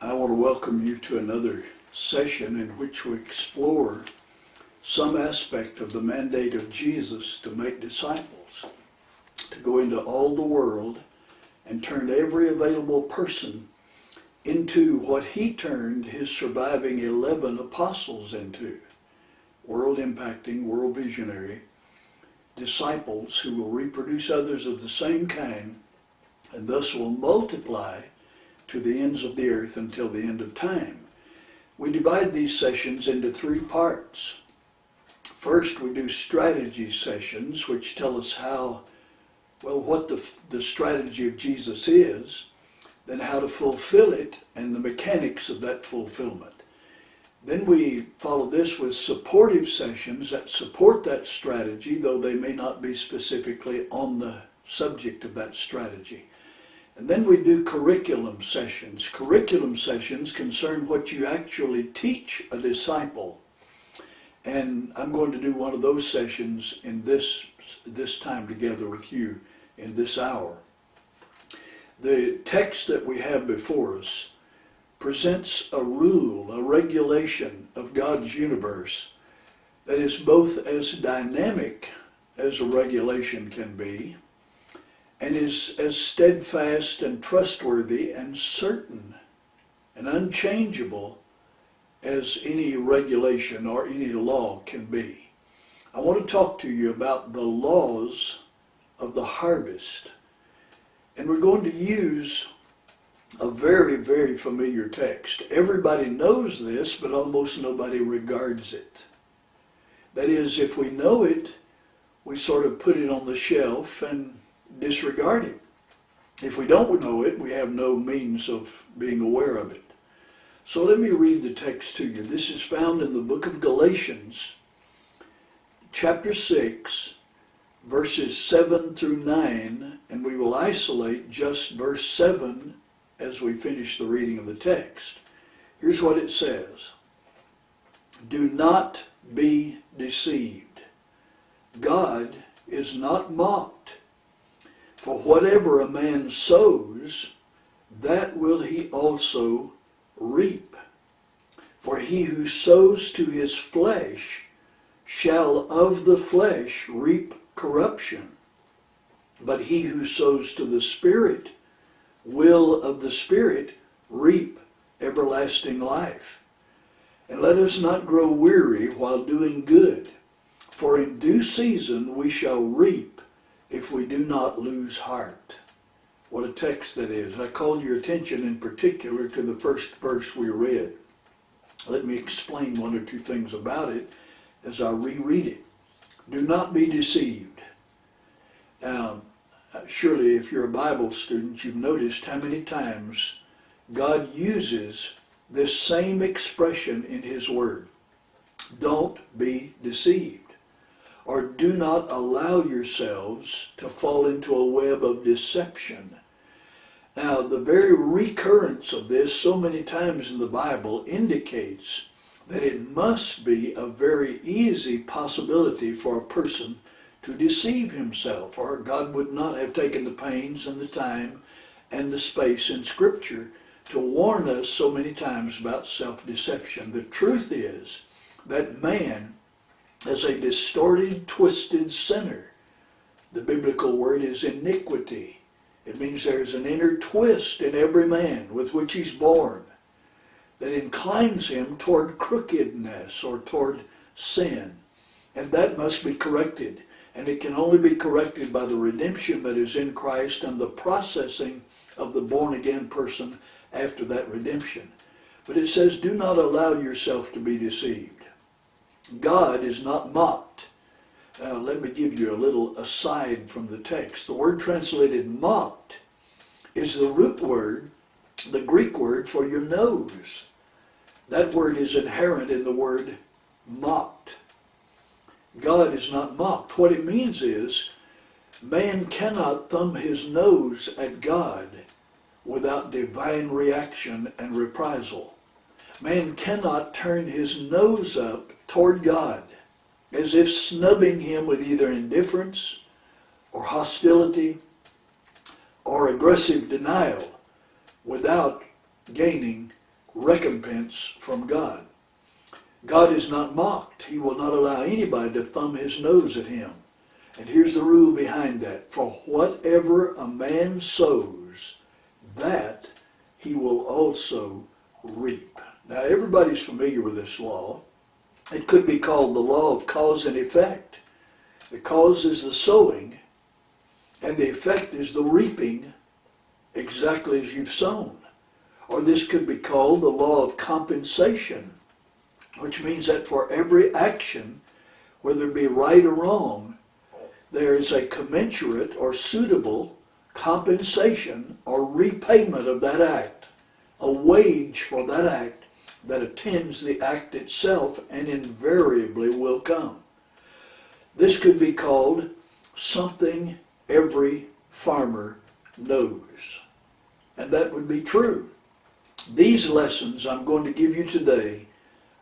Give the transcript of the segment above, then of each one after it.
I want to welcome you to another session in which we explore some aspect of the mandate of Jesus to make disciples, to go into all the world and turn every available person into what he turned his surviving 11 apostles into. World impacting, world visionary disciples who will reproduce others of the same kind and thus will multiply to the ends of the earth until the end of time. We divide these sessions into 3 parts. First, we do strategy sessions, which tell us what the strategy of Jesus is, then how to fulfill it, and the mechanics of that fulfillment. Then we follow this with supportive sessions that support that strategy, though they may not be specifically on the subject of that strategy. And then we do curriculum sessions. Curriculum sessions concern what you actually teach a disciple. And I'm going to do one of those sessions in this time together with you in this hour. The text that we have before us presents a rule, a regulation of God's universe that is both as dynamic as a regulation can be, and is as steadfast and trustworthy and certain and unchangeable as any regulation or any law can be. I want to talk to you about the laws of the harvest. And we're going to use a very, very familiar text. Everybody knows this, but almost nobody regards it. That is, if we know it, we sort of put it on the shelf and disregard it. If we don't know it, we have no means of being aware of it. So let me read the text to you. This is found in the book of Galatians, chapter 6, verses 7 through 9, and we will isolate just verse 7 as we finish the reading of the text. Here's what it says. Do not be deceived. God is not mocked. For whatever a man sows, that will he also reap. For he who sows to his flesh shall of the flesh reap corruption. But he who sows to the Spirit will of the Spirit reap everlasting life. And let us not grow weary while doing good, for in due season we shall reap if we do not lose heart. What a text that is. I call your attention in particular to the first verse we read. Let me explain one or two things about it as I reread it. Do not be deceived. Now, surely if you're a Bible student, you've noticed how many times God uses this same expression in His Word. Don't be deceived. Or do not allow yourselves to fall into a web of deception. Now, the very recurrence of this so many times in the Bible indicates that it must be a very easy possibility for a person to deceive himself, or God would not have taken the pains and the time and the space in Scripture to warn us so many times about self-deception. The truth is that man, as a distorted, twisted sinner, the biblical word is iniquity. It means there's an inner twist in every man with which he's born that inclines him toward crookedness or toward sin. And that must be corrected. And it can only be corrected by the redemption that is in Christ and the processing of the born-again person after that redemption. But it says, do not allow yourself to be deceived. God is not mocked. Now, let me give you a little aside from the text. The word translated mocked is the root word, the Greek word for your nose. That word is inherent in the word mocked. God is not mocked. What it means is man cannot thumb his nose at God without divine reaction and reprisal. Man cannot turn his nose up toward God as if snubbing him with either indifference or hostility or aggressive denial without gaining recompense from God. God is not mocked. He will not allow anybody to thumb his nose at him. And here's the rule behind that. For whatever a man sows, that he will also reap. Now, everybody's familiar with this law. It could be called the law of cause and effect. The cause is the sowing, and the effect is the reaping exactly as you've sown. Or this could be called the law of compensation, which means that for every action, whether it be right or wrong, there is a commensurate or suitable compensation or repayment of that act, a wage for that act that attends the act itself and invariably will come. This could be called something every farmer knows. And that would be true. These lessons I'm going to give you today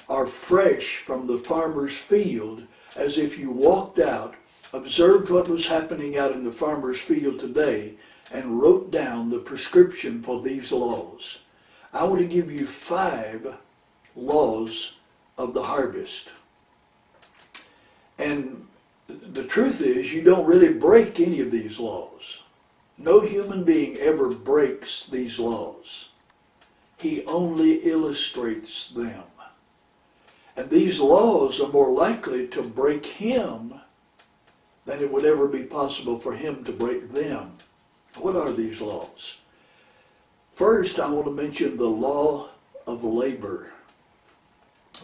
are fresh from the farmer's field, as if you walked out, observed what was happening out in the farmer's field today, and wrote down the prescription for these laws. I want to give you 5 laws of the harvest. And the truth is, you don't really break any of these laws. No human being ever breaks these laws. He only illustrates them. And these laws are more likely to break him than it would ever be possible for him to break them. What are these laws? First, I want to mention the law of labor.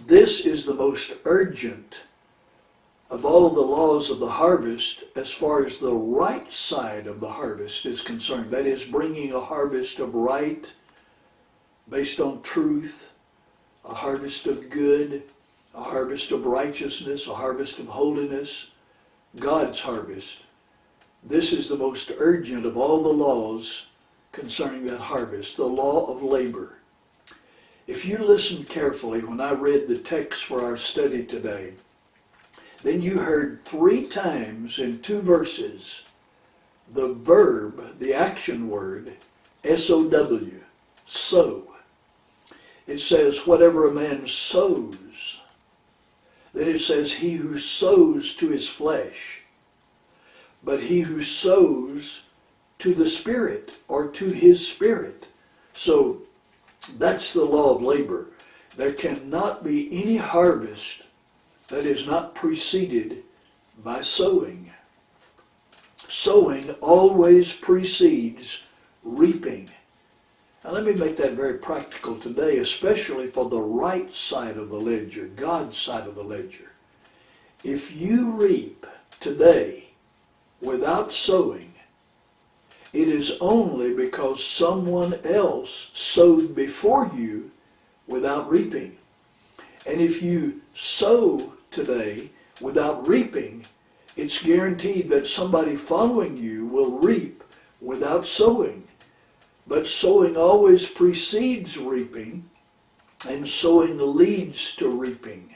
This is the most urgent of all the laws of the harvest as far as the right side of the harvest is concerned. That is, bringing a harvest of right based on truth, a harvest of good, a harvest of righteousness, a harvest of holiness, God's harvest. This is the most urgent of all the laws concerning that harvest, the law of labor. If you listened carefully when I read the text for our study today, then you heard 3 times in 2 verses the verb, the action word, S-O-W, sow. It says, whatever a man sows. Then it says, he who sows to his flesh. But he who sows to the Spirit, or to his Spirit. So that's the law of labor. There cannot be any harvest that is not preceded by sowing. Sowing always precedes reaping. Now let me make that very practical today, especially for the right side of the ledger, God's side of the ledger. If you reap today without sowing, it is only because someone else sowed before you without reaping. And if you sow today without reaping, it's guaranteed that somebody following you will reap without sowing. But sowing always precedes reaping, and sowing leads to reaping.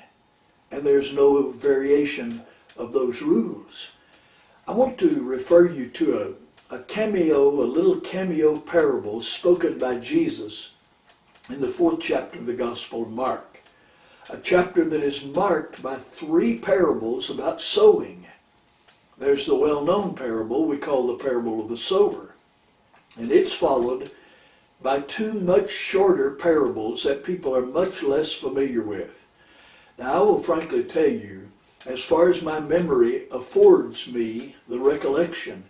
And there's no variation of those rules. I want to refer you to a little cameo parable spoken by Jesus in the 4th chapter of the Gospel of Mark. A chapter that is marked by 3 parables about sowing. There's the well-known parable we call the parable of the sower. And it's followed by 2 much shorter parables that people are much less familiar with. Now I will frankly tell you, as far as my memory affords me the recollection,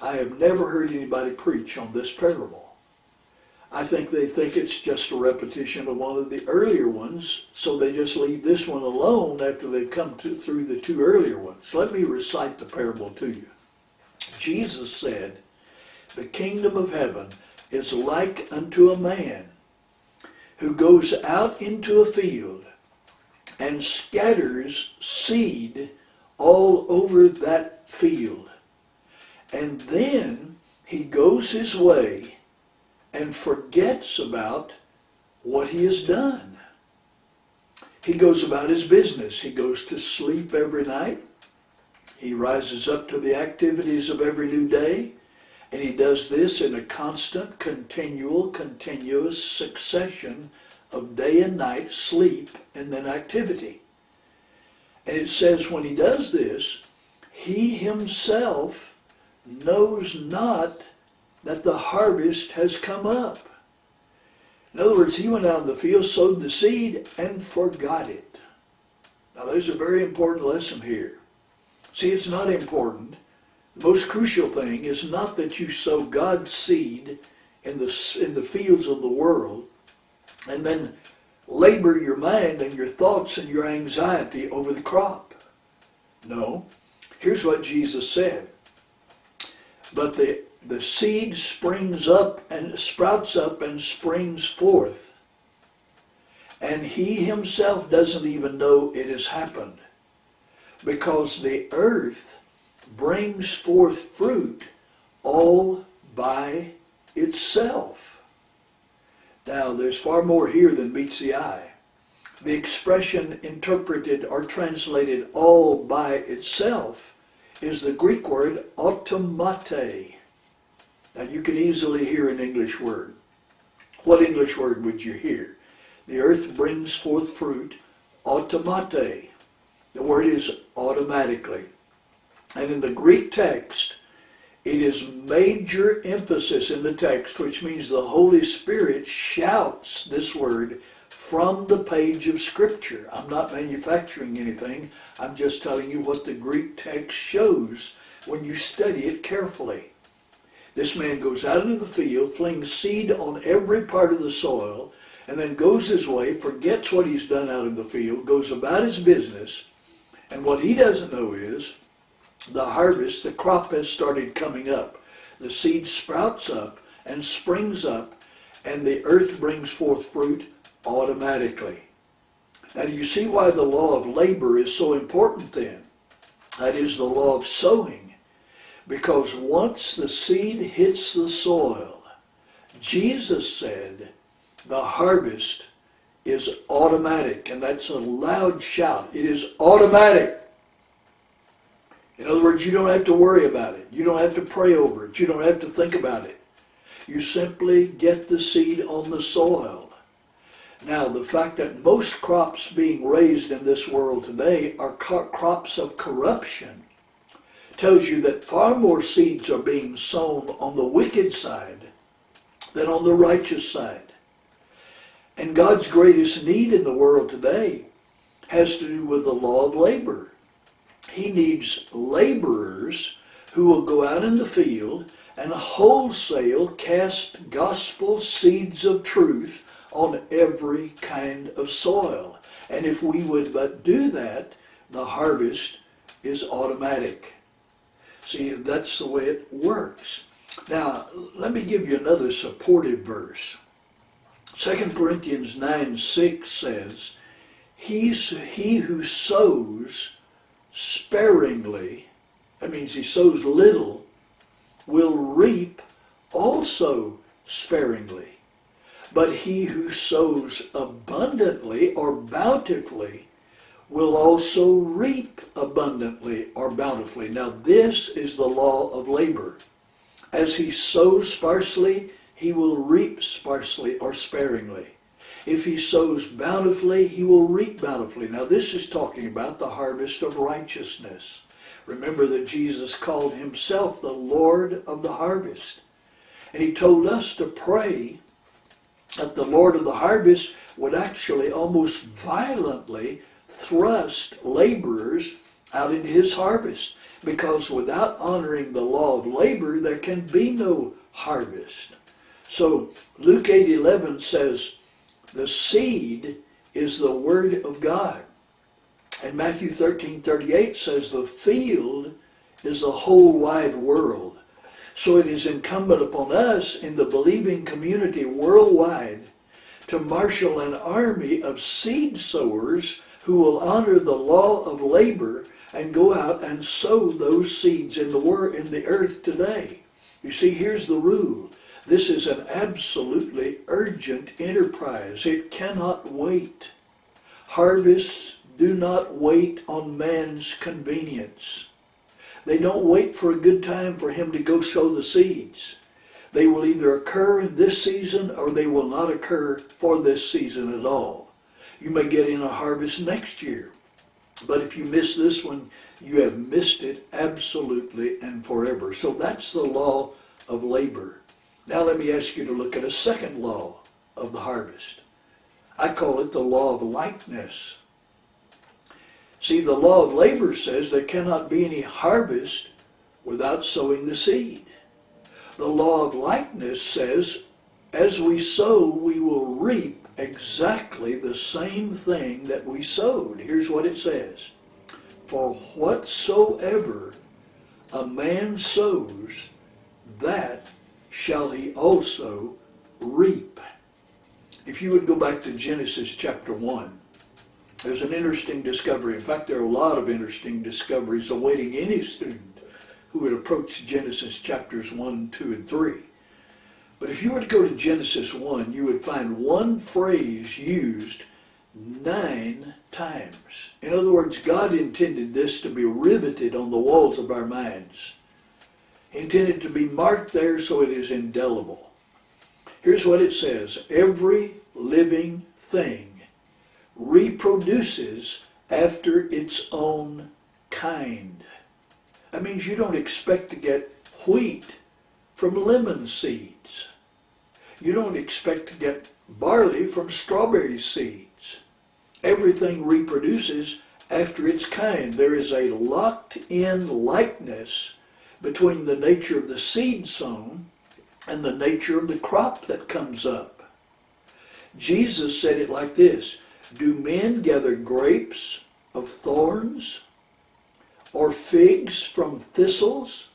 I have never heard anybody preach on this parable. I think they think it's just a repetition of one of the earlier ones, so they just leave this one alone after they've come through the 2 earlier ones. Let me recite the parable to you. Jesus said, the kingdom of heaven is like unto a man who goes out into a field and scatters seed all over that field. And then he goes his way and forgets about what he has done. He goes about his business. He goes to sleep every night. He rises up to the activities of every new day. And he does this in a constant, continuous succession of day and night, sleep, and then activity. And it says when he does this, he himself knows not that the harvest has come up. In other words, he went out in the field, sowed the seed, and forgot it. Now there's a very important lesson here. See, it's not important. The most crucial thing is not that you sow God's seed in the fields of the world and then labor your mind and your thoughts and your anxiety over the crop. No. Here's what Jesus said. But the seed springs up and sprouts up and springs forth, and he himself doesn't even know it has happened, because the earth brings forth fruit all by itself. Now, there's far more here than meets the eye. The expression interpreted or translated all by itself is the Greek word automate. Now, you can easily hear an English word. What English word would you hear? The earth brings forth fruit, automate. The word is automatically. And in the Greek text, it is major emphasis in the text, which means the Holy Spirit shouts this word from the page of Scripture. I'm not manufacturing anything. I'm just telling you what the Greek text shows when you study it carefully. This man goes out into the field, flings seed on every part of the soil, and then goes his way, forgets what he's done out in the field, goes about his business, and what he doesn't know is the harvest, the crop has started coming up. The seed sprouts up and springs up, and the earth brings forth fruit automatically. Now, do you see why the law of labor is so important then? That is the law of sowing. Because once the seed hits the soil, Jesus said the harvest is automatic, and that's a loud shout. It is automatic. In other words, you don't have to worry about it. You don't have to pray over it. You don't have to think about it. You simply get the seed on the soil. Now, the fact that most crops being raised in this world today are crops of corruption tells you that far more seeds are being sown on the wicked side than on the righteous side. And God's greatest need in the world today has to do with the law of labor. He needs laborers who will go out in the field and wholesale cast gospel seeds of truth on every kind of soil. And if we would but do that, the harvest is automatic. See, that's the way it works. Now, let me give you another supportive verse. 2 Corinthians 9:6 says, He who sows sparingly, that means he sows little, will reap also sparingly. But he who sows abundantly or bountifully will also reap abundantly or bountifully. Now this is the law of labor. As he sows sparsely, he will reap sparsely or sparingly. If he sows bountifully, he will reap bountifully. Now this is talking about the harvest of righteousness. Remember that Jesus called himself the Lord of the harvest. And he told us to pray that the Lord of the harvest would actually almost violently thrust laborers out into his harvest. Because without honoring the law of labor, there can be no harvest. So Luke 8:11 says, the seed is the word of God. And Matthew 13:38 says the field is the whole wide world. So it is incumbent upon us in the believing community worldwide to marshal an army of seed sowers who will honor the law of labor and go out and sow those seeds in the earth today. You see, here's the rule. This is an absolutely urgent enterprise. It cannot wait. Harvests do not wait on man's convenience. They don't wait for a good time for him to go sow the seeds. They will either occur in this season or they will not occur for this season at all. You may get in a harvest next year, but if you miss this one, you have missed it absolutely and forever. So that's the law of labor. Now let me ask you to look at a second law of the harvest. I call it the law of likeness. See, the law of labor says there cannot be any harvest without sowing the seed. The law of likeness says, as we sow, we will reap exactly the same thing that we sowed. Here's what it says. For whatsoever a man sows, that shall he also reap. If you would go back to Genesis chapter 1, there's an interesting discovery. In fact, there are a lot of interesting discoveries awaiting any student who would approach Genesis chapters 1, 2, and 3. But if you were to go to Genesis 1, you would find one phrase used 9 times. In other words, God intended this to be riveted on the walls of our minds. He intended to be marked there so it is indelible. Here's what it says. Every living thing reproduces after its own kind. That means you don't expect to get wheat from lemon seeds. You don't expect to get barley from strawberry seeds. Everything reproduces after its kind. There is a locked-in likeness between the nature of the seed sown and the nature of the crop that comes up. Jesus said it like this, do men gather grapes of thorns or figs from thistles?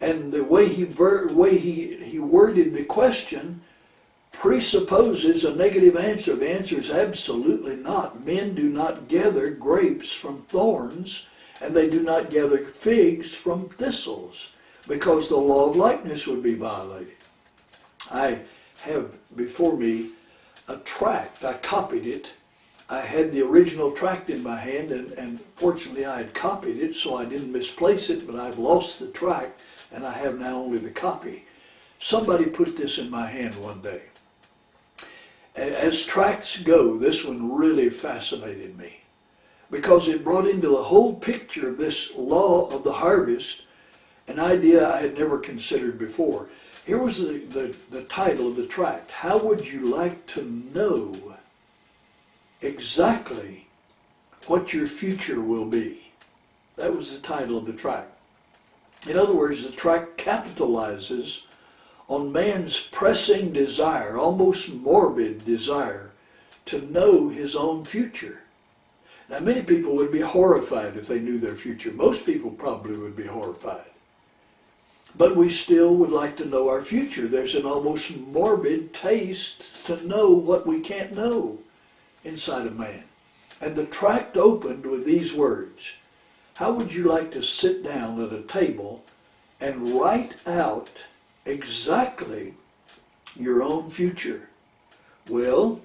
And the way he worded the question presupposes a negative answer. The answer is absolutely not. Men do not gather grapes from thorns, and they do not gather figs from thistles, because the law of likeness would be violated. I have before me a tract. I copied it. I had the original tract in my hand, and fortunately I had copied it, so I didn't misplace it, but I've lost the tract, and I have now only the copy. Somebody put this in my hand one day. As tracts go, this one really fascinated me, because it brought into the whole picture of this law of the harvest an idea I had never considered before. Here was the title of the tract. How would you like to know exactly what your future will be? That was the title of the tract. In other words, the tract capitalizes on man's pressing desire, almost morbid desire, to know his own future. Now, many people would be horrified if they knew their future. Most people probably would be horrified. But we still would like to know our future. There's an almost morbid taste to know what we can't know inside of man. And the tract opened with these words. How would you like to sit down at a table and write out exactly your own future? Well,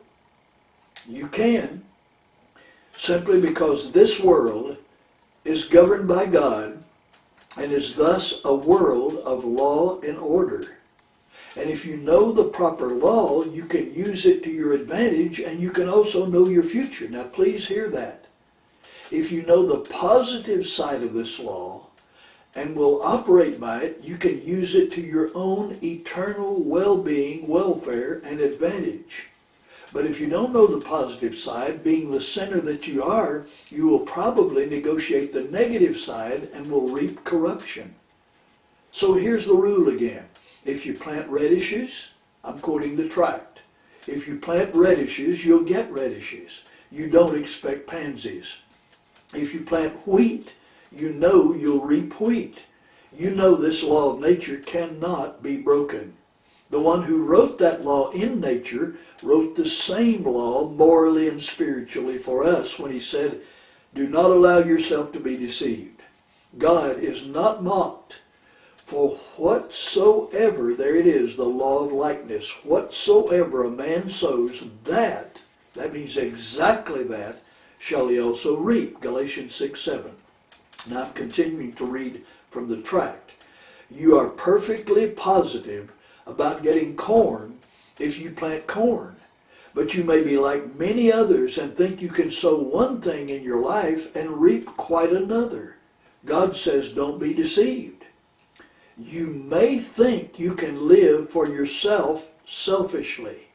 you can, simply because this world is governed by God and is thus a world of law and order. And if you know the proper law, you can use it to your advantage, and you can also know your future. Now please hear that. If you know the positive side of this law and will operate by it, you can use it to your own eternal well-being, welfare, and advantage. But if you don't know the positive side, being the sinner that you are, you will probably negotiate the negative side and will reap corruption. So here's the rule again. If you plant radishes, I'm quoting the tract. If you plant radishes, you'll get radishes. You don't expect pansies. If you plant wheat, you know you'll reap wheat. You know this law of nature cannot be broken. The one who wrote that law in nature wrote the same law morally and spiritually for us when he said, do not allow yourself to be deceived. God is not mocked. For whatsoever, there it is, the law of likeness, whatsoever a man sows, that means exactly that, shall he also reap. Galatians 6:7. Now I'm continuing to read from the tract. You are perfectly positive about getting corn if you plant corn. But you may be like many others and think you can sow one thing in your life and reap quite another. God says, don't be deceived. You may think you can live for yourself selfishly.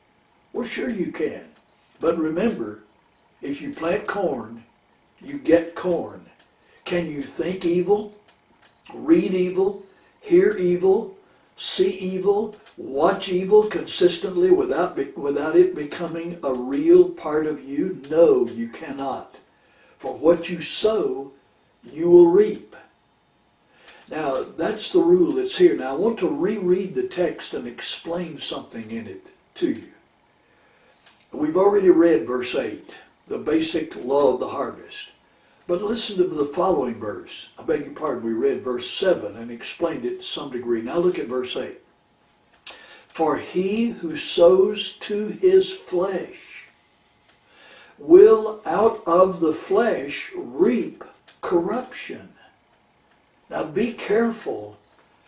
Well, sure you can. But remember, if you plant corn, you get corn. Can you think evil, read evil, hear evil, see evil, watch evil consistently without it becoming a real part of you? No, you cannot. For what you sow, you will reap. Now, that's the rule that's here. Now, I want to reread the text and explain something in it to you. We've already read verse 8, the basic law of the harvest. But listen to the following verse. I beg your pardon, we read verse 7 and explained it to some degree. Now look at verse 8. For he who sows to his flesh will out of the flesh reap corruption. Now be careful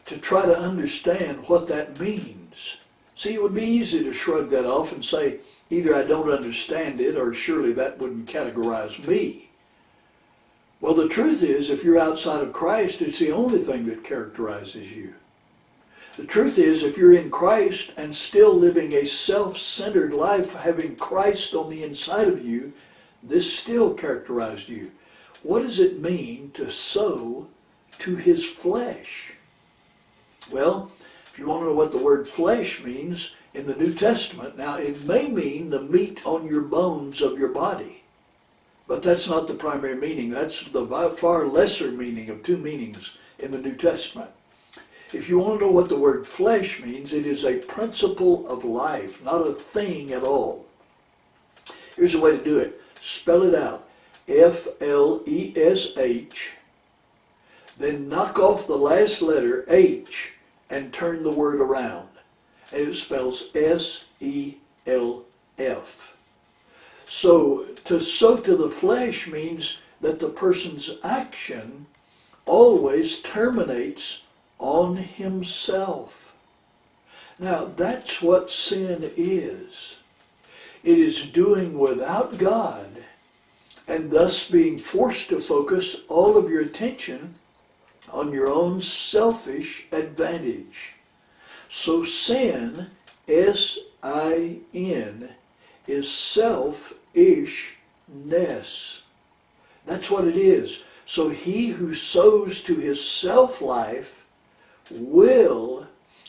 to try to understand what that means. See, it would be easy to shrug that off and say, either I don't understand it or surely that wouldn't categorize me. Well, the truth is, if you're outside of Christ, it's the only thing that characterizes you. The truth is, if you're in Christ and still living a self-centered life, having Christ on the inside of you, this still characterized you. What does it mean to sow to his flesh? Well, if you want to know what the word flesh means in the New Testament, now it may mean the meat on your bones of your body. But that's not the primary meaning. That's the far lesser meaning of two meanings in the New Testament. If you want to know what the word flesh means, it is a principle of life, not a thing at all. Here's a way to do it. Spell it out. F-L-E-S-H. Then knock off the last letter, H, and turn the word around. And it spells S-E-L-F. So to sow to the flesh means that the person's action always terminates on himself. Now that's what sin is. It is doing without God and thus being forced to focus all of your attention on your own selfish advantage. So sin, S-I-N, is selfishness. That's what it is. So he who sows to his self-life will,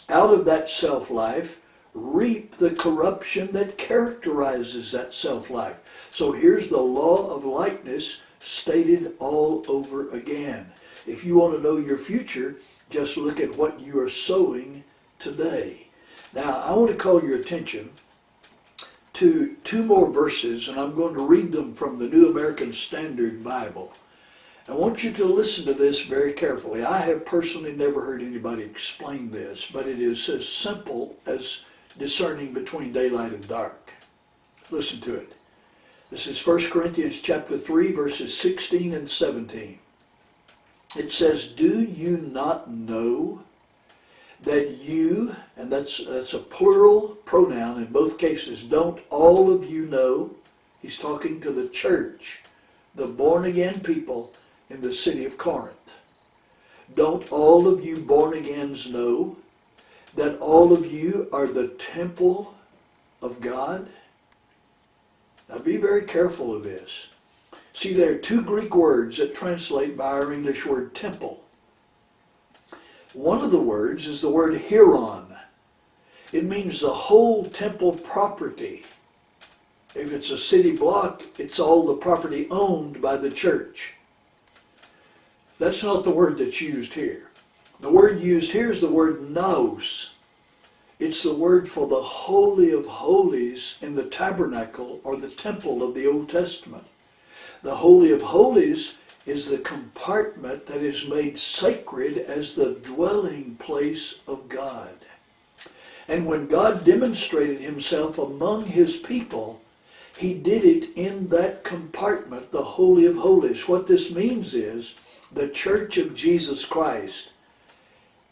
out of that self-life, reap the corruption that characterizes that self-life. So here's the law of likeness stated all over again. If you want to know your future, just look at what you are sowing today. Now, I want to call your attention to two more verses, and I'm going to read them from the New American Standard Bible. I want you to listen to this very carefully. I have personally never heard anybody explain this, but it is as simple as discerning between daylight and dark. Listen to it. This is 1 Corinthians chapter 3, verses 16 and 17. It says, do you not know that you, and that's a plural pronoun in both cases, don't all of you know? He's talking to the church, the born-again people in the city of Corinth. Don't all of you born-agains know that all of you are the temple of God? Now be very careful of this. See, there are two Greek words that translate by our English word temple. One of the words is the word hieron. It means the whole temple property. If it's a city block, it's all the property owned by the church. That's not the word that's used here. The word used here is the word naos. It's the word for the Holy of Holies in the tabernacle or the temple of the Old Testament. The Holy of Holies is the compartment that is made sacred as the dwelling place of God. And when God demonstrated himself among his people, he did it in that compartment, the Holy of Holies. What this means is the Church of Jesus Christ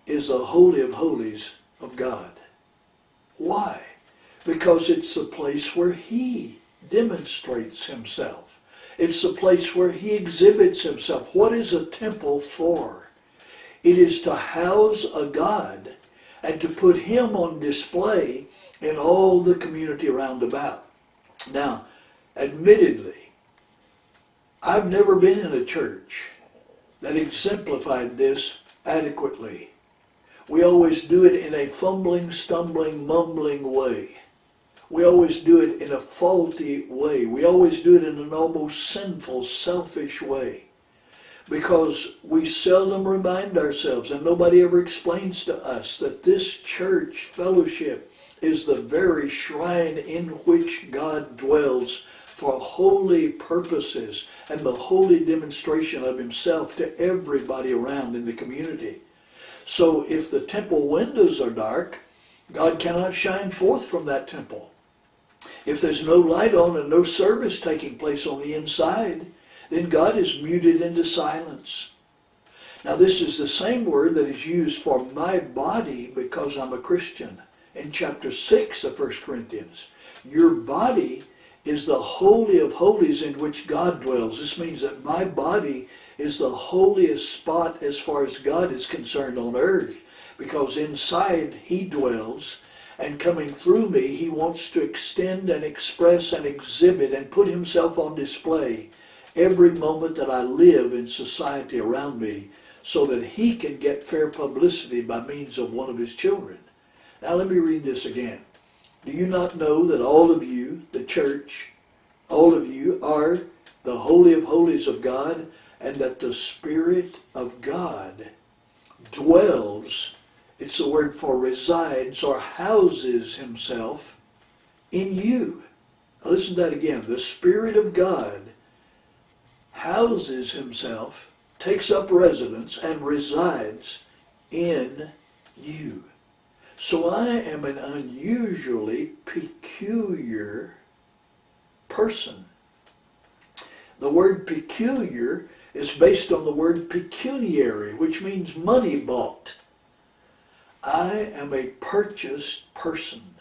is the Holy of Holies of God. Why? Because it's the place where he demonstrates himself. It's the place where he exhibits himself. What is a temple for? It is to house a God and to put him on display in all the community around about. Now, admittedly, I've never been in a church that exemplified this adequately. We always do it in a fumbling, stumbling, mumbling way. We always do it in a faulty way. We always do it in an almost sinful, selfish way. Because we seldom remind ourselves, and nobody ever explains to us, that this church fellowship is the very shrine in which God dwells for holy purposes and the holy demonstration of himself to everybody around in the community. So if the temple windows are dark, God cannot shine forth from that temple. If there's no light on and no service taking place on the inside, then God is muted into silence. Now this is the same word that is used for my body because I'm a Christian. In chapter 6 of 1 Corinthians, your body is the holy of holies in which God dwells. This means that my body is the holiest spot as far as God is concerned on earth, because inside he dwells, and coming through me he wants to extend and express and exhibit and put himself on display every moment that I live in society around me, so that he can get fair publicity by means of one of his children. Now let me read this again. Do you not know that all of you, the church, all of you are the holy of holies of God, and that the Spirit of God dwells, it's the word for resides or houses himself in you? Now listen to that again. The Spirit of God houses himself, takes up residence, and resides in you. So I am an unusually peculiar person. The word peculiar is based on the word pecuniary, which means money bought. I am a purchased person,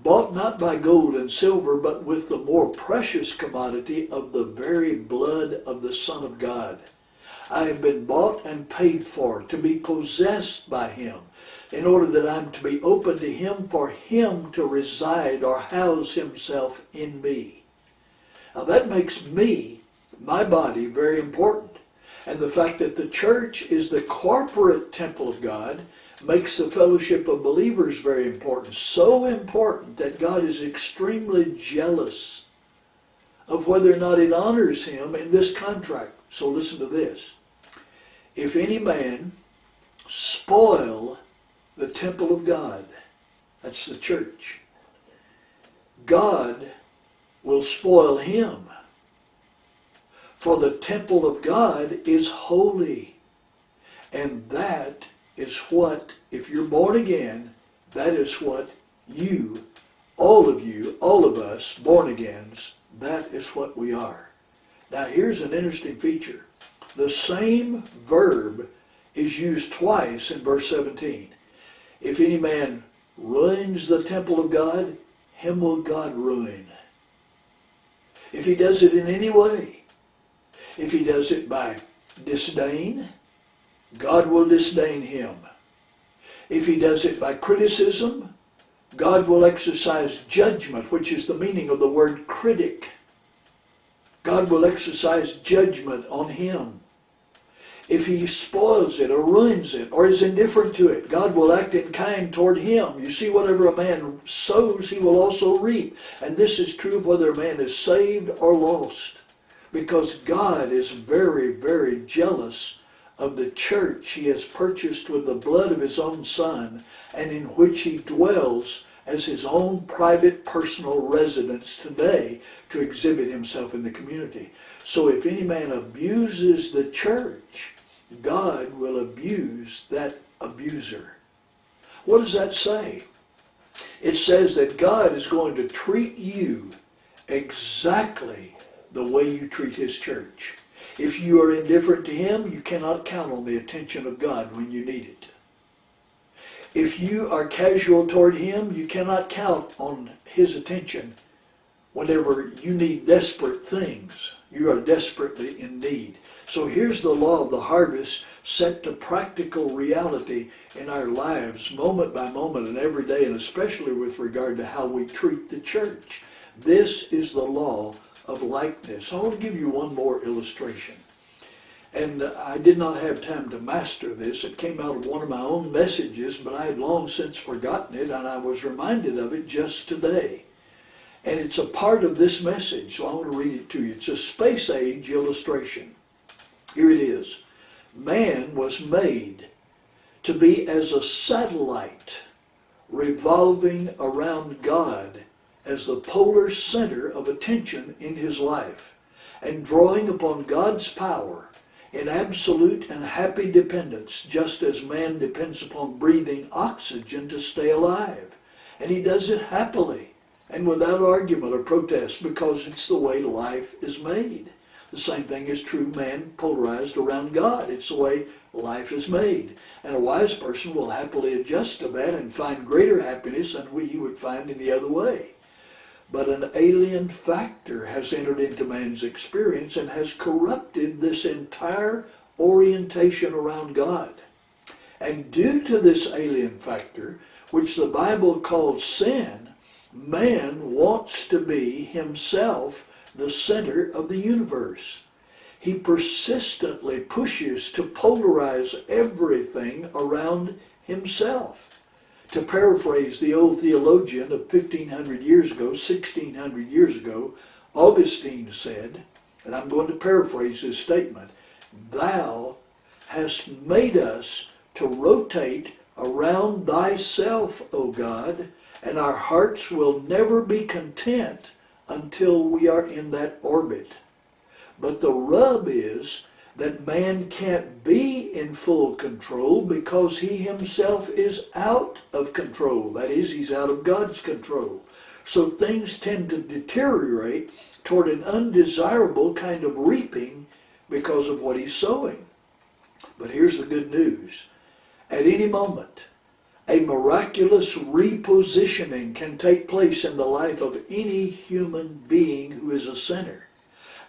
bought not by gold and silver, but with the more precious commodity of the very blood of the Son of God. I have been bought and paid for to be possessed by him, in order that I'm to be open to him, for him to reside or house himself in me. Now that makes me, my body, very important. And the fact that the church is the corporate temple of God makes the fellowship of believers very important. So important that God is extremely jealous of whether or not it honors him in this contract. So listen to this. If any man spoil the temple of God, that's the church, God will spoil him. For the temple of God is holy. And that is what, if you're born again, that is what you, all of us, born agains, that is what we are. Now here's an interesting feature. The same verb is used twice in verse 17. If any man ruins the temple of God, him will God ruin. If he does it in any way, if he does it by disdain, God will disdain him. If he does it by criticism, God will exercise judgment, which is the meaning of the word critic. God will exercise judgment on him. If he spoils it or ruins it or is indifferent to it, God will act in kind toward him. You see, whatever a man sows, he will also reap. And this is true whether a man is saved or lost. Because God is very, very jealous of the church he has purchased with the blood of his own Son, and in which he dwells as his own private personal residence today to exhibit himself in the community. So if any man abuses the church, God will abuse that abuser. What does that say? It says that God is going to treat you exactly the way you treat his church. If you are indifferent to him, you cannot count on the attention of God when you need it. If you are casual toward him, you cannot count on his attention whenever you need desperate things. You are desperately in need. So here's the law of the harvest set to practical reality in our lives, moment by moment and every day, and especially with regard to how we treat the church. This is the law of likeness. I want to give you one more illustration. And I did not have time to master this. It came out of one of my own messages, but I had long since forgotten it, and I was reminded of it just today. And it's a part of this message, so I want to read it to you. It's a space age illustration. Here it is. Man was made to be as a satellite revolving around God as the polar center of attention in his life, and drawing upon God's power in absolute and happy dependence, just as man depends upon breathing oxygen to stay alive. And he does it happily and without argument or protest, because it's the way life is made. The same thing is true, man polarized around God. It's the way life is made. And a wise person will happily adjust to that and find greater happiness than he would find any other way. But an alien factor has entered into man's experience and has corrupted this entire orientation around God. And due to this alien factor, which the Bible calls sin, man wants to be himself the center of the universe. He persistently pushes to polarize everything around himself. To paraphrase the old theologian of 1500 years ago, 1600 years ago, Augustine said, and I'm going to paraphrase his statement, "Thou hast made us to rotate around thyself, O God, and our hearts will never be content until we are in that orbit." But the rub is that man can't be in full control because he himself is out of control. That is, he's out of God's control. So things tend to deteriorate toward an undesirable kind of reaping because of what he's sowing. But here's the good news. At any moment, a miraculous repositioning can take place in the life of any human being who is a sinner.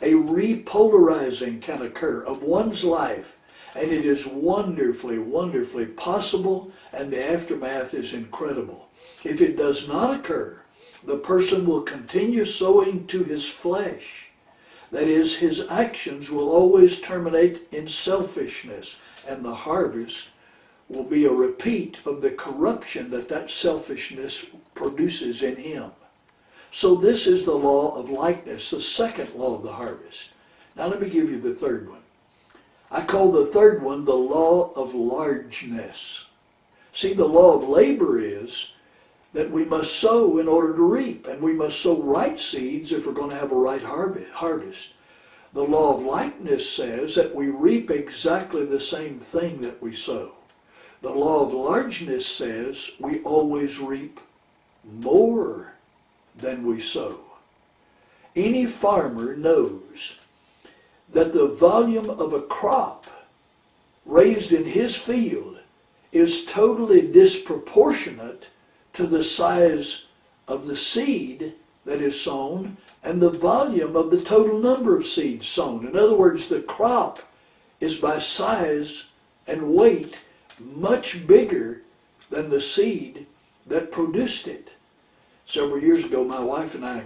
A repolarizing can occur of one's life, and it is wonderfully, wonderfully possible, and the aftermath is incredible. If it does not occur, the person will continue sowing to his flesh. That is, his actions will always terminate in selfishness, and the harvest will be a repeat of the corruption that selfishness produces in him. So this is the law of likeness, the second law of the harvest. Now let me give you the third one. I call the third one the law of largeness. See, the law of labor is that we must sow in order to reap, and we must sow right seeds if we're going to have a right harvest. The law of likeness says that we reap exactly the same thing that we sow. The law of largeness says we always reap more than we sow. Any farmer knows that the volume of a crop raised in his field is totally disproportionate to the size of the seed that is sown and the volume of the total number of seeds sown. In other words, the crop is by size and weight much bigger than the seed that produced it. Several years ago, my wife and I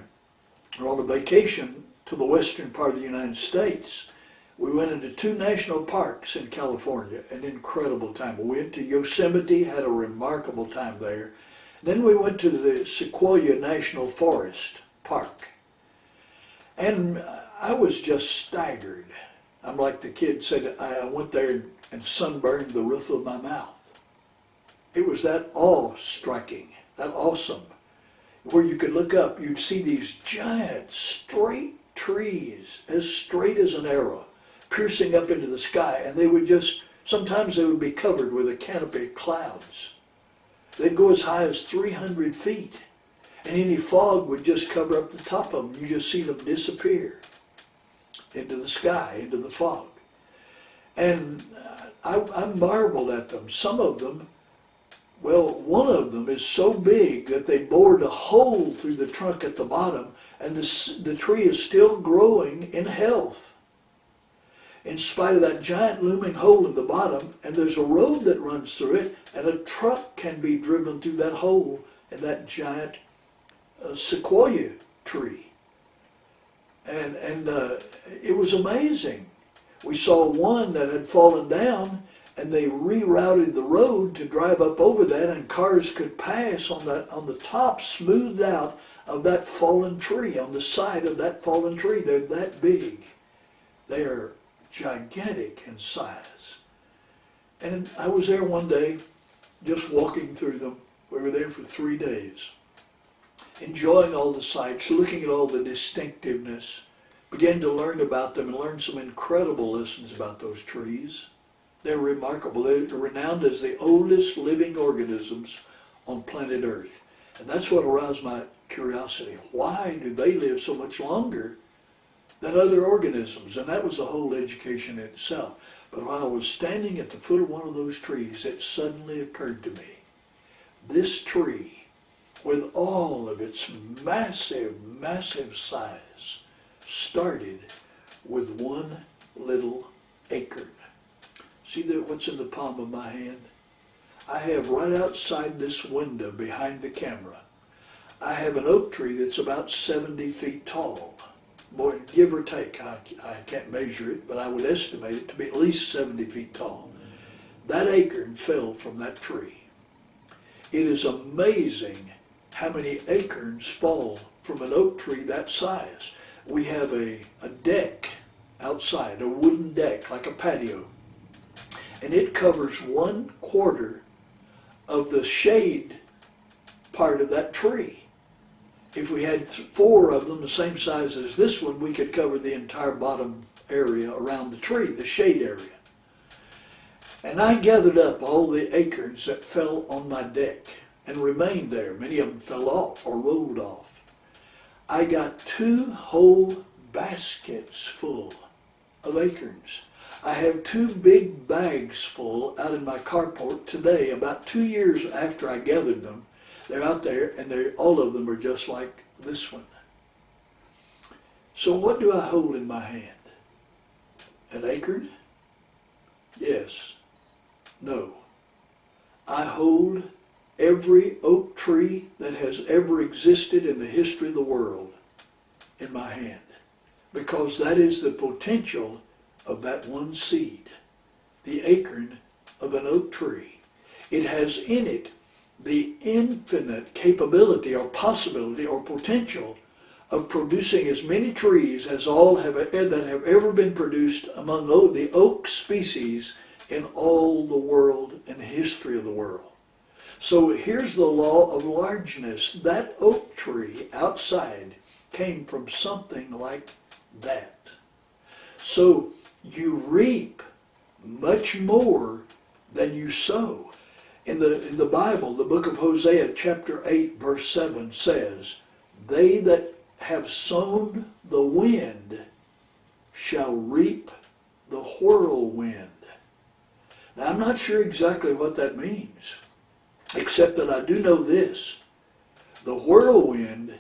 were on a vacation to the western part of the United States. We went into 2 national parks in California, an incredible time. We went to Yosemite, had a remarkable time there. Then we went to the Sequoia National Forest Park. And I was just staggered. I'm like the kid said, I went there and sunburned the roof of my mouth. It was that awe-striking, that awesome. Where you could look up, you'd see these giant, straight trees, as straight as an arrow, piercing up into the sky, and they would just, sometimes they would be covered with a canopy of clouds. They'd go as high as 300 feet, and any fog would just cover up the top of them. You just see them disappear into the sky, into the fog. And I marveled at them. Some of them Well, one of them is so big that they bored a hole through the trunk at the bottom, and the tree is still growing in health in spite of that giant looming hole in the bottom, and there's a road that runs through it, and a truck can be driven through that hole in that giant sequoia tree. And it was amazing. We saw one that had fallen down, and they rerouted the road to drive up over that, and cars could pass on the top, smoothed out, of that fallen tree, on the side of that fallen tree. They're that big. They are gigantic in size. And I was there one day, just walking through them. We were there for 3 days, enjoying all the sights, looking at all the distinctiveness, began to learn about them and learn some incredible lessons about those trees. They're remarkable. They're renowned as the oldest living organisms on planet Earth. And that's what aroused my curiosity. Why do they live so much longer than other organisms? And that was the whole education in itself. But while I was standing at the foot of one of those trees, it suddenly occurred to me, this tree, with all of its massive, massive size, started with one little acorn. See what's in the palm of my hand? I have right outside this window behind the camera, I have an oak tree that's about 70 feet tall. More, give or take. I can't measure it, but I would estimate it to be at least 70 feet tall. That acorn fell from that tree. It is amazing how many acorns fall from an oak tree that size. We have a deck outside, a wooden deck, like a patio, and it covers 1/4 of the shade part of that tree. If we had 4 of them the same size as this one, we could cover the entire bottom area around the tree, the shade area. And I gathered up all the acorns that fell on my deck and remained there. Many of them fell off or rolled off. I got 2 whole baskets full of acorns. I have 2 big bags full out in my carport today, about 2 years after I gathered them. They're out there, and all of them are just like this one. So what do I hold in my hand? An acorn? Yes. No. I hold every oak tree that has ever existed in the history of the world in my hand, because that is the potential of that one seed, the acorn of an oak tree. It has in it the infinite capability or possibility or potential of producing as many trees as that have ever been produced among the oak species in all the world and history of the world. So here's the law of largeness. That oak tree outside came from something like that. So you reap much more than you sow. In the Bible, the book of Hosea, chapter 8, verse 7 says, "They that have sown the wind shall reap the whirlwind." Now, I'm not sure exactly what that means, except that I do know this. The whirlwind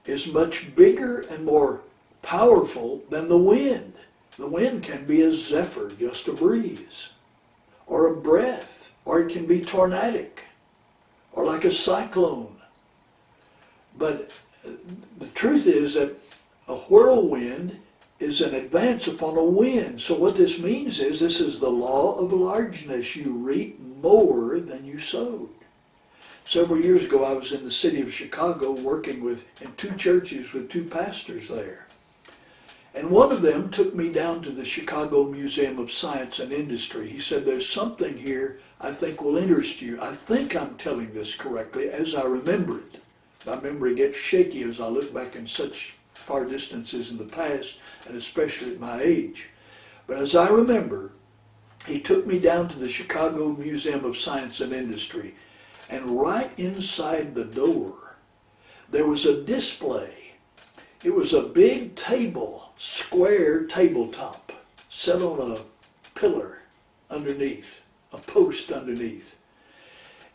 is much bigger and more powerful than the wind. The wind can be a zephyr, just a breeze, or a breath, or it can be tornadic, or like a cyclone. But the truth is that a whirlwind is an advance upon a wind. So what this means is, this is the law of largeness. You reap more than you sowed. Several years ago, I was in the city of Chicago working in 2 churches with 2 pastors there. And one of them took me down to the Chicago Museum of Science and Industry. He said, "There's something here I think will interest you." I think I'm telling this correctly as I remember it. My memory gets shaky as I look back in such far distances in the past, and especially at my age. But as I remember, he took me down to the Chicago Museum of Science and Industry, and right inside the door, there was a display. It was a big table, square tabletop, set on a pillar underneath, a post underneath.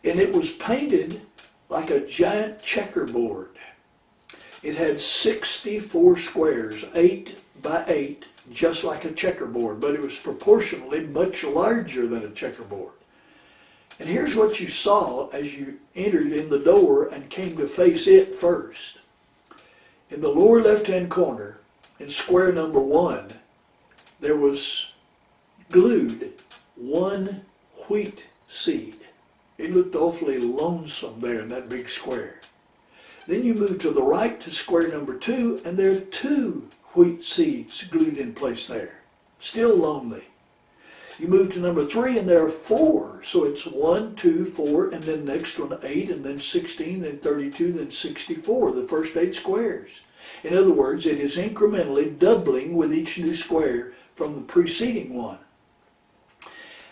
And it was painted like a giant checkerboard. It had 64 squares, 8 by 8, just like a checkerboard, but it was proportionally much larger than a checkerboard. And here's what you saw as you entered in the door and came to face it first. In the lower left-hand corner, in square number 1, there was glued one wheat seed. It looked awfully lonesome there in that big square. Then you move to the right to square number 2, and there are 2 wheat seeds glued in place there. Still lonely. You move to number 3, and there are 4. So it's 1, 2, 4, and then next one 8, and then 16, then 32, then 64, the first 8 squares. In other words, it is incrementally doubling with each new square from the preceding one.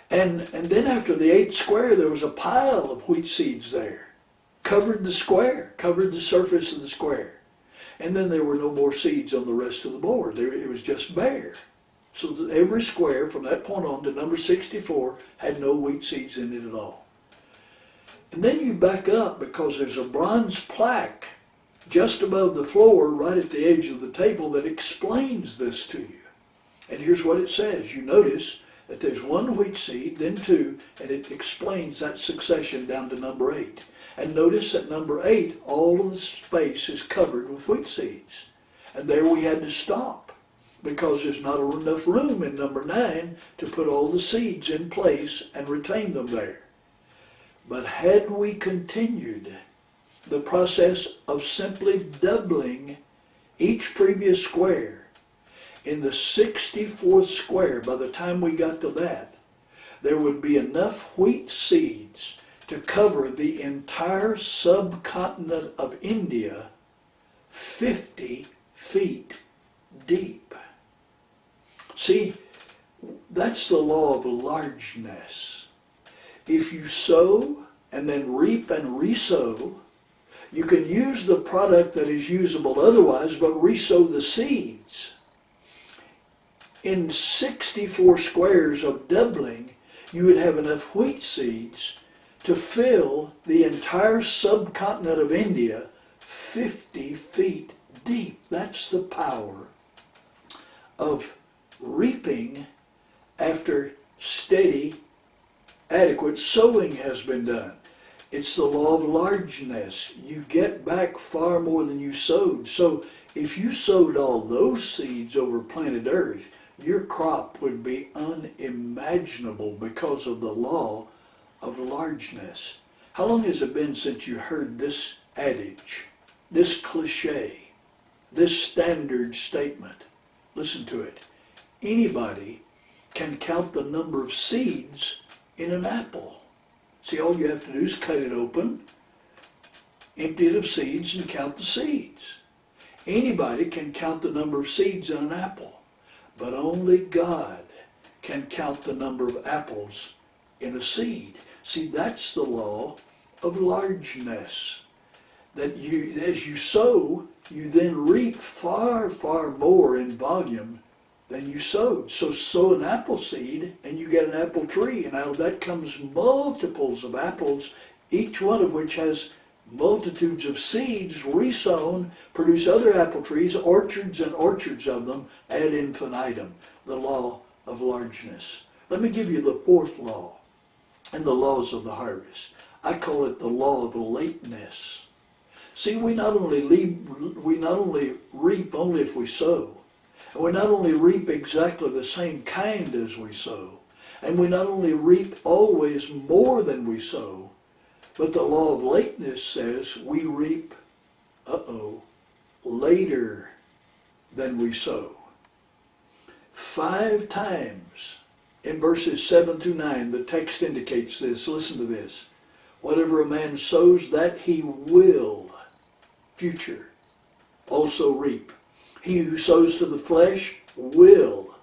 And then after the 8th square, there was a pile of wheat seeds there. Covered the square, covered the surface of the square. And then there were no more seeds on the rest of the board. It was just bare. So that every square from that point on to number 64 had no wheat seeds in it at all. And then you back up because there's a bronze plaque just above the floor, right at the edge of the table, that explains this to you. And here's what it says. You notice that there's 1 wheat seed, then 2, and it explains that succession down to number 8. And notice at number 8, all of the space is covered with wheat seeds. And there we had to stop because there's not enough room in number 9 to put all the seeds in place and retain them there. But had we continued the process of simply doubling each previous square, in the 64th square, by the time we got to that, there would be enough wheat seeds to cover the entire subcontinent of India 50 feet deep. See, that's the law of largeness. If you sow and then reap and resow, you can use the product that is usable otherwise, but resow the seeds. In 64 squares of doubling, you would have enough wheat seeds to fill the entire subcontinent of India 50 feet deep. That's the power of reaping after steady, adequate sowing has been done. It's the law of largeness. You get back far more than you sowed. So if you sowed all those seeds over planet Earth, your crop would be unimaginable because of the law of largeness. How long has it been since you heard this adage, this cliche, this standard statement? Listen to it. Anybody can count the number of seeds in an apple. See, all you have to do is cut it open, empty it of seeds, and count the seeds. Anybody can count the number of seeds in an apple, but only God can count the number of apples in a seed. See, that's the law of largeness. That as you sow, you then reap far, far more in volume than you sowed. So sow an apple seed and you get an apple tree, and out of that comes multiples of apples, each one of which has multitudes of seeds resown, produce other apple trees, orchards and orchards of them, ad infinitum, the law of largeness. Let me give you the 4th law and the laws of the harvest. I call it the law of lateness. See, we not only reap only if we sow, and we not only reap exactly the same kind as we sow, and we not only reap always more than we sow, but the law of lateness says we reap, later than we sow. 5 times in verses 7 through 9, the text indicates this. Listen to this. Whatever a man sows, that he will, future, also reap. He who sows to the flesh will,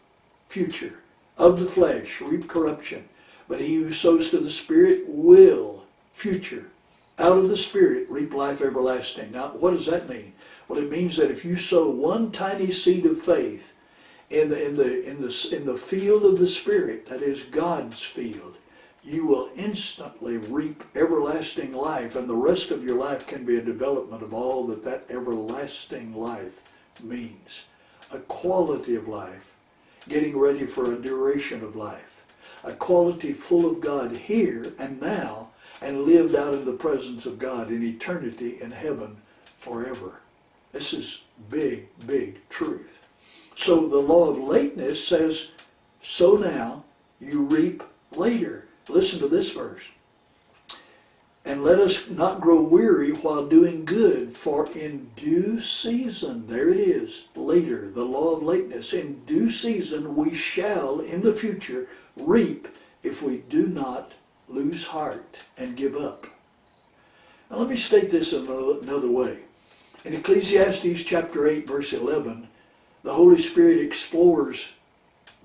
future, of the flesh, reap corruption. But he who sows to the Spirit will, future, out of the Spirit, reap life everlasting. Now, what does that mean? Well, it means that if you sow one tiny seed of faith in the field of the Spirit, that is God's field, you will instantly reap everlasting life, and the rest of your life can be a development of all that that everlasting life means. A quality of life, getting ready for a duration of life. A quality full of God here and now, and lived out in the presence of God in eternity in heaven forever. This is big, big truth. So the law of lateness says, sow now, you reap later. Listen to this verse. And let us not grow weary while doing good, for in due season, there it is, later, the law of lateness, in due season we shall, in the future, reap if we do not lose heart and give up. Now let me state this another way. In Ecclesiastes chapter 8, verse 11, the Holy Spirit explores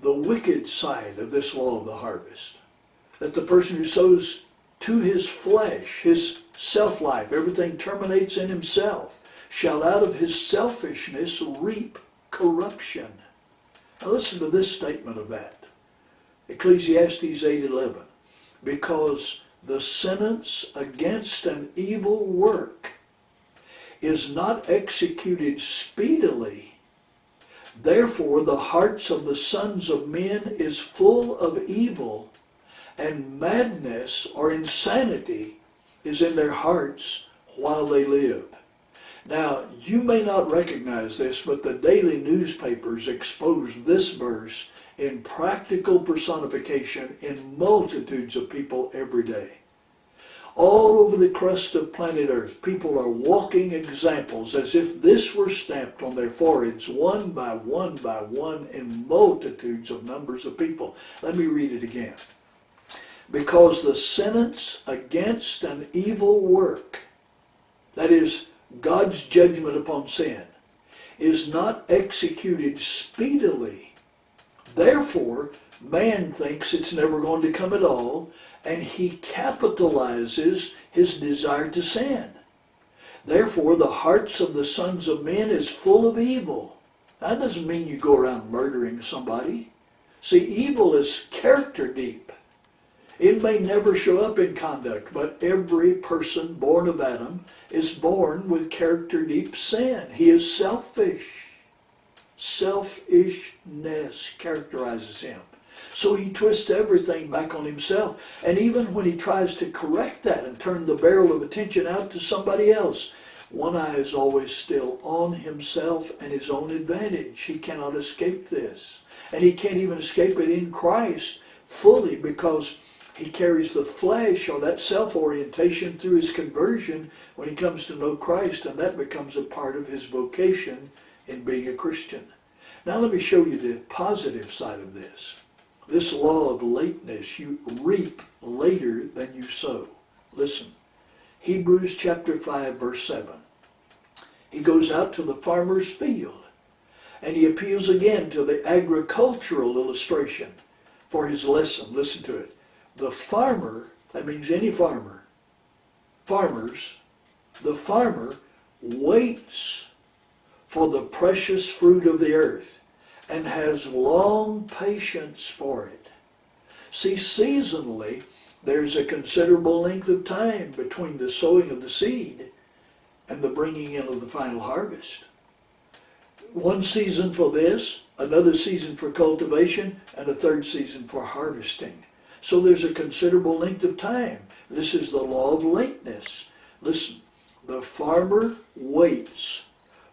the wicked side of this law of the harvest. That the person who sows to his flesh, his self-life, everything terminates in himself, shall out of his selfishness reap corruption. Now listen to this statement of that. Ecclesiastes 8:11. Because the sentence against an evil work is not executed speedily, therefore the hearts of the sons of men is full of evil, and madness or insanity is in their hearts while they live. Now, you may not recognize this, but the daily newspapers expose this verse in practical personification in multitudes of people every day. All over the crust of planet Earth, people are walking examples as if this were stamped on their foreheads one by one in multitudes of numbers of people. Let me read it again. Because the sentence against an evil work, that is, God's judgment upon sin, is not executed speedily. Therefore, man thinks it's never going to come at all, and he capitalizes his desire to sin. Therefore, the hearts of the sons of men is full of evil. That doesn't mean you go around murdering somebody. See, evil is character deep. It may never show up in conduct, but every person born of Adam is born with character deep sin. He is selfish. Selfishness characterizes him. So he twists everything back on himself. And even when he tries to correct that and turn the barrel of attention out to somebody else, one eye is always still on himself and his own advantage. He cannot escape this. And he can't even escape it in Christ fully, because he carries the flesh or that self-orientation through his conversion when he comes to know Christ, and that becomes a part of his vocation in being a Christian. Now let me show you the positive side of this. This law of lateness, you reap later than you sow. Listen, Hebrews chapter 5, verse 7. He goes out to the farmer's field, and he appeals again to the agricultural illustration for his lesson. Listen to it. The farmer, that means any farmer, the farmer waits for the precious fruit of the earth and has long patience for it. See, seasonally, there's a considerable length of time between the sowing of the seed and the bringing in of the final harvest. One season for this, another season for cultivation, and a third season for harvesting. So there's a considerable length of time. This is the law of lateness. Listen, the farmer waits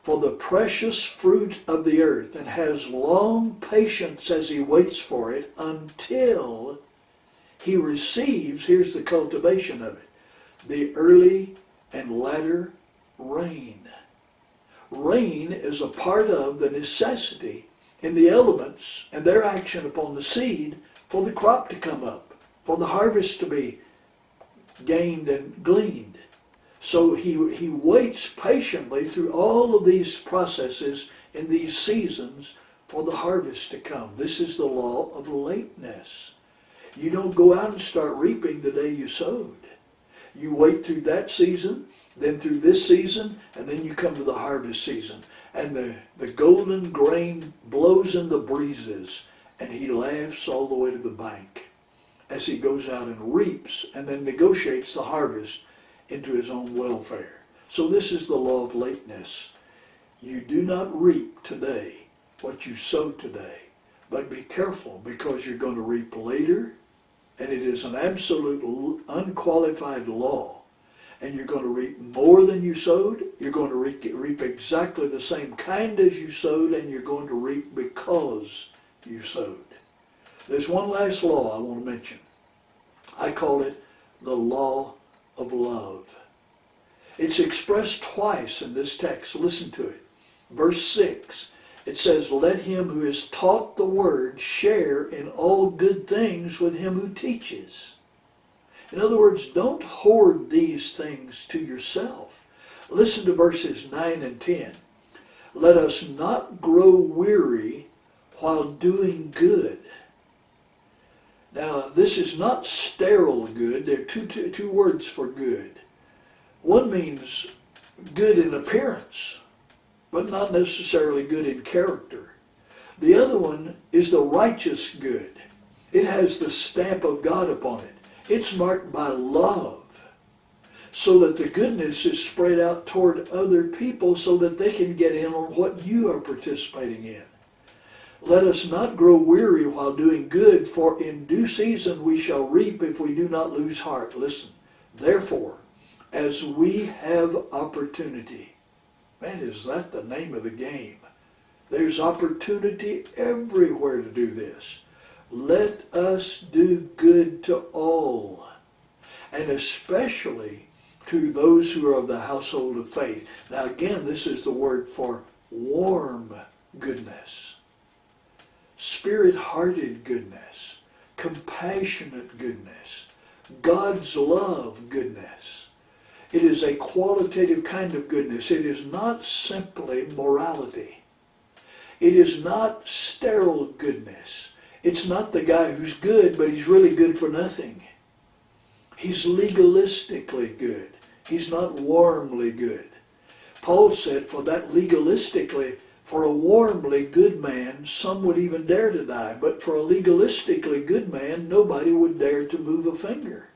for the precious fruit of the earth and has long patience as he waits for it until he receives, here's the cultivation of it, the early and latter rain. Rain is a part of the necessity in the elements and their action upon the seed for the crop to come up, for the harvest to be gained and gleaned. So he waits patiently through all of these processes in these seasons for the harvest to come. This is the law of lateness. You don't go out and start reaping the day you sowed. You wait through that season, then through this season, and then you come to the harvest season. And the golden grain blows in the breezes, and he laughs all the way to the bank. as he goes out and reaps and then negotiates the harvest into his own welfare. So this is the law of lateness. You do not reap today what you sow today, but be careful, because you're going to reap later, and it is an absolute unqualified law, and you're going to reap more than you sowed. You're going to reap exactly the same kind as you sowed, and you're going to reap because you sowed. There's one last law I want to mention. I call it the law of love. It's expressed twice in this text. Listen to it. Verse 6, it says, "Let him who is taught the word share in all good things with him who teaches." In other words, don't hoard these things to yourself. Listen to verses 9 and 10. "Let us not grow weary while doing good." Now, this is not sterile good. There are two words for good. One means good in appearance, but not necessarily good in character. The other one is the righteous good. It has the stamp of God upon it. It's marked by love, so that the goodness is spread out toward other people so that they can get in on what you are participating in. "Let us not grow weary while doing good, for in due season we shall reap if we do not lose heart." Listen, "Therefore, as we have opportunity." Man, is that the name of the game? There's opportunity everywhere to do this. "Let us do good to all, and especially to those who are of the household of faith." Now again, this is the word for warm goodness, spirit-hearted goodness, compassionate goodness, God's love goodness. It is a qualitative kind of goodness. It is not simply morality. It is not sterile goodness. It's not the guy who's good, but he's really good for nothing. He's legalistically good. He's not warmly good. Paul said, for a warmly good man, some would even dare to die. But for a legalistically good man, nobody would dare to move a finger,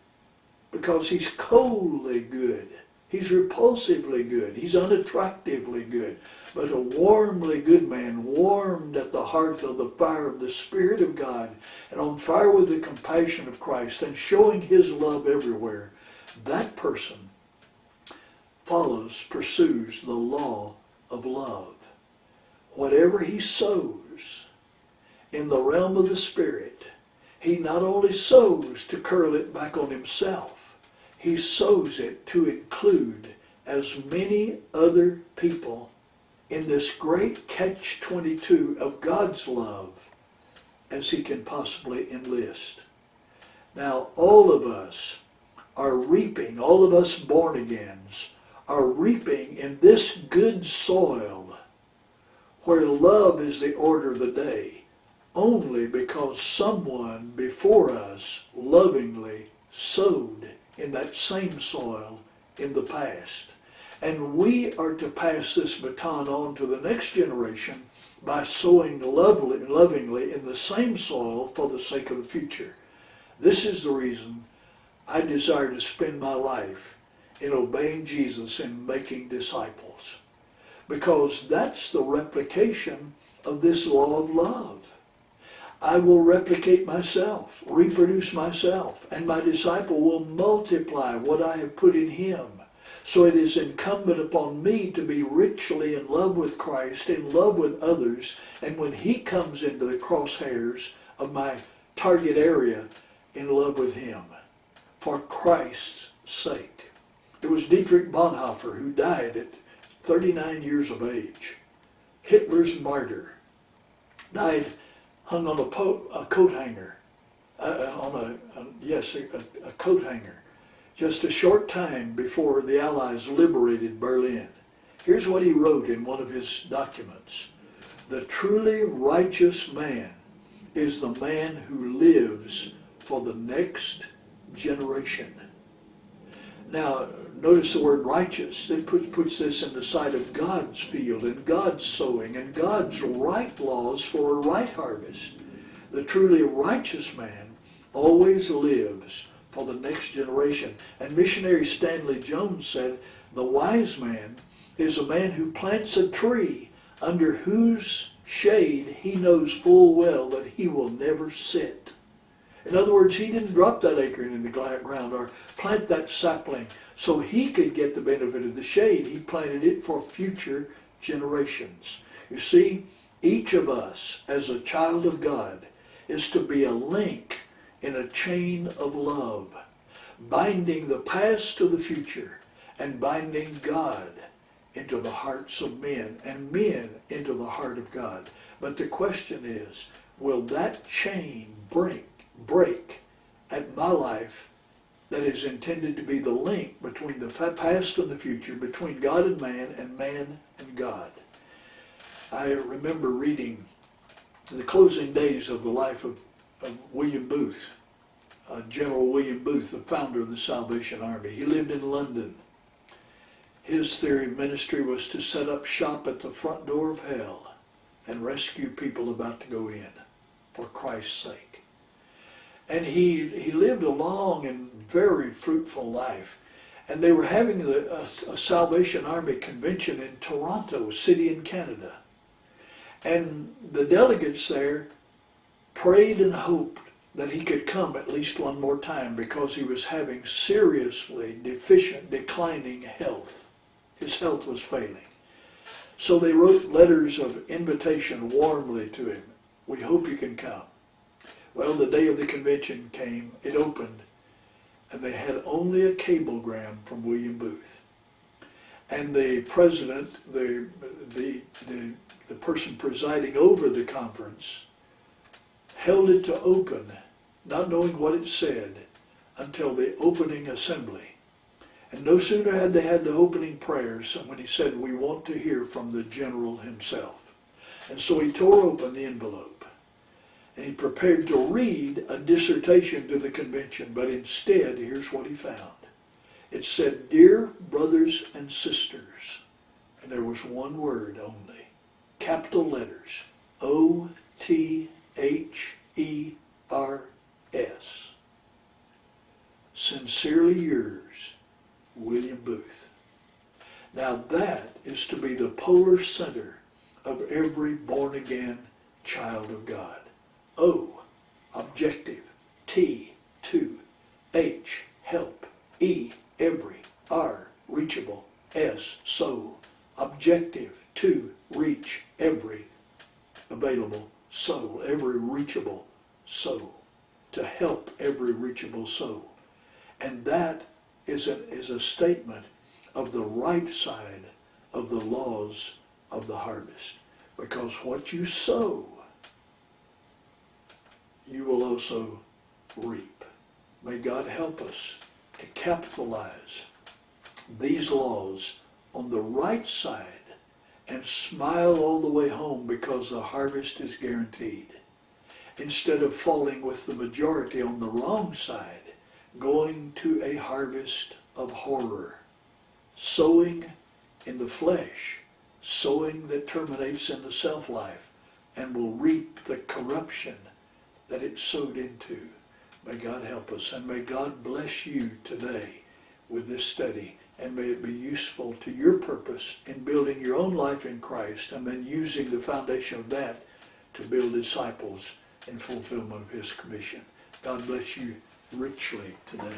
because he's coldly good. He's repulsively good. He's unattractively good. But a warmly good man, warmed at the hearth of the fire of the Spirit of God, and on fire with the compassion of Christ, and showing his love everywhere, that person pursues the law of love. Whatever he sows in the realm of the Spirit, he not only sows to curl it back on himself, he sows it to include as many other people in this great catch-22 of God's love as he can possibly enlist. Now, all of us are reaping, all of us born-agains are reaping in this good soil where love is the order of the day, only because someone before us lovingly sowed in that same soil in the past. And we are to pass this baton on to the next generation by sowing lovingly in the same soil for the sake of the future. This is the reason I desire to spend my life in obeying Jesus and making disciples, because that's the replication of this law of love. I will replicate myself, reproduce myself, and my disciple will multiply what I have put in him. So it is incumbent upon me to be richly in love with Christ, in love with others, and when he comes into the crosshairs of my target area, in love with him, for Christ's sake. It was Dietrich Bonhoeffer who died at 39 years of age. Hitler's martyr. Died hung on a coat hanger, a coat hanger, just a short time before the Allies liberated Berlin. Here's what he wrote in one of his documents. "The truly righteous man is the man who lives for the next generation." Now, notice the word righteous. It puts this in the sight of God's field and God's sowing and God's right laws for a right harvest. The truly righteous man always lives for the next generation. And missionary Stanley Jones said, the wise man is a man who plants a tree under whose shade he knows full well that he will never sit. In other words, he didn't drop that acorn in the ground or plant that sapling so he could get the benefit of the shade. He planted it for future generations. You see, each of us as a child of God is to be a link in a chain of love, binding the past to the future and binding God into the hearts of men and men into the heart of God. But the question is, will that chain break at my life that is intended to be the link between the past and the future, between God and man and God? I remember reading the closing days of the life of William Booth, General William Booth, the founder of the Salvation Army. He lived in London. His theory of ministry was to set up shop at the front door of hell and rescue people about to go in for Christ's sake. And he lived a long and very fruitful life. And they were having a Salvation Army convention in Toronto, a city in Canada. And the delegates there prayed and hoped that he could come at least one more time because he was having seriously declining health. His health was failing. So they wrote letters of invitation warmly to him. We hope you can come. Well, the day of the convention came, it opened, and they had only a cablegram from William Booth. And the president, the person presiding over the conference, held it to open, not knowing what it said, until the opening assembly. And no sooner had they had the opening prayers than when he said, we want to hear from the general himself. And so he tore open the envelope. And he prepared to read a dissertation to the convention, but instead, here's what he found. It said, dear brothers and sisters, and there was one word only, capital letters, O-T-H-E-R-S. Sincerely yours, William Booth. Now that is to be the polar center of every born-again child of God. O, objective. T, to. H, help. E, every. R, reachable. S, soul. Objective. To reach every available soul, every reachable soul. To help every reachable soul. And that is a statement of the right side of the laws of the harvest. Because what you sow, you will also reap. May God help us to capitalize these laws on the right side and smile all the way home because the harvest is guaranteed, instead of falling with the majority on the wrong side, going to a harvest of horror, sowing in the flesh, sowing that terminates in the self-life and will reap the corruption that it sowed into. May God help us, and may God bless you today with this study, and may it be useful to your purpose in building your own life in Christ, and then using the foundation of that to build disciples in fulfillment of His commission. God bless you richly today.